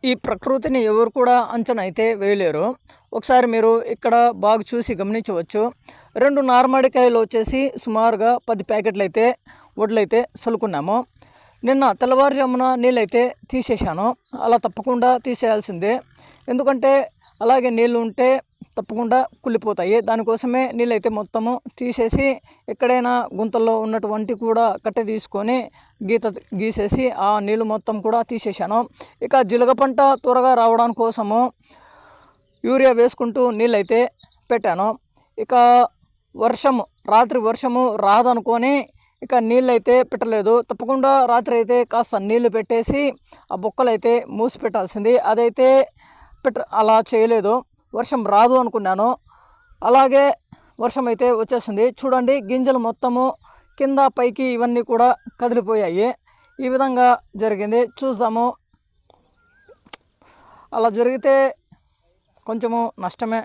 ఈ ప్రకృతిని ఎవరు కూడా అంచనా అయితే వేయలేరు. ఒకసారి మీరు ఇక్కడ బాగా చూసి గమనించవచ్చు. 2 నార్మడికాయలు వచ్చేసి సుమారుగా 10 ప్యాకెట్లు అయితే వడ్లయితే చల్లుకున్నాము. నిన్న తెల్లవారుజామున నీళ్ళైతే తీసేశాను. అలా తప్పకుండా తీసేయాల్సిందే. ఎందుకంటే అలాగే నీళ్ళు ఉంటే తప్పకుండా కుళ్ళిపోతాయి. దానికోసమే నీళ్ళైతే మొత్తము తీసేసి ఎక్కడైనా గుంతల్లో ఉన్నటువంటి కూడా కట్టె తీసుకొని గీసేసి ఆ నీళ్ళు మొత్తం కూడా తీసేశాను. ఇక జీలగ పంట త్వరగా రావడానికి కోసము యూరియా వేసుకుంటూ నీళ్ళైతే పెట్టాను. ఇక రాత్రి వర్షము రాదనుకొని ఇక నీళ్ళైతే పెట్టలేదు. తప్పకుండా రాత్రి అయితే కాస్త నీళ్లు పెట్టేసి ఆ బొక్కలైతే మూసి పెట్టాల్సింది. అదైతే అలా చేయలేదు. వర్షం రాదు అనుకున్నాను. అలాగే వర్షం అయితే వచ్చేసింది. చూడండి, గింజలు మొత్తము కింద పైకి ఇవన్నీ కూడా కదిలిపోయాయి. ఈ విధంగా జరిగింది. చూద్దాము. అలా జరిగితే కొంచెము నష్టమే.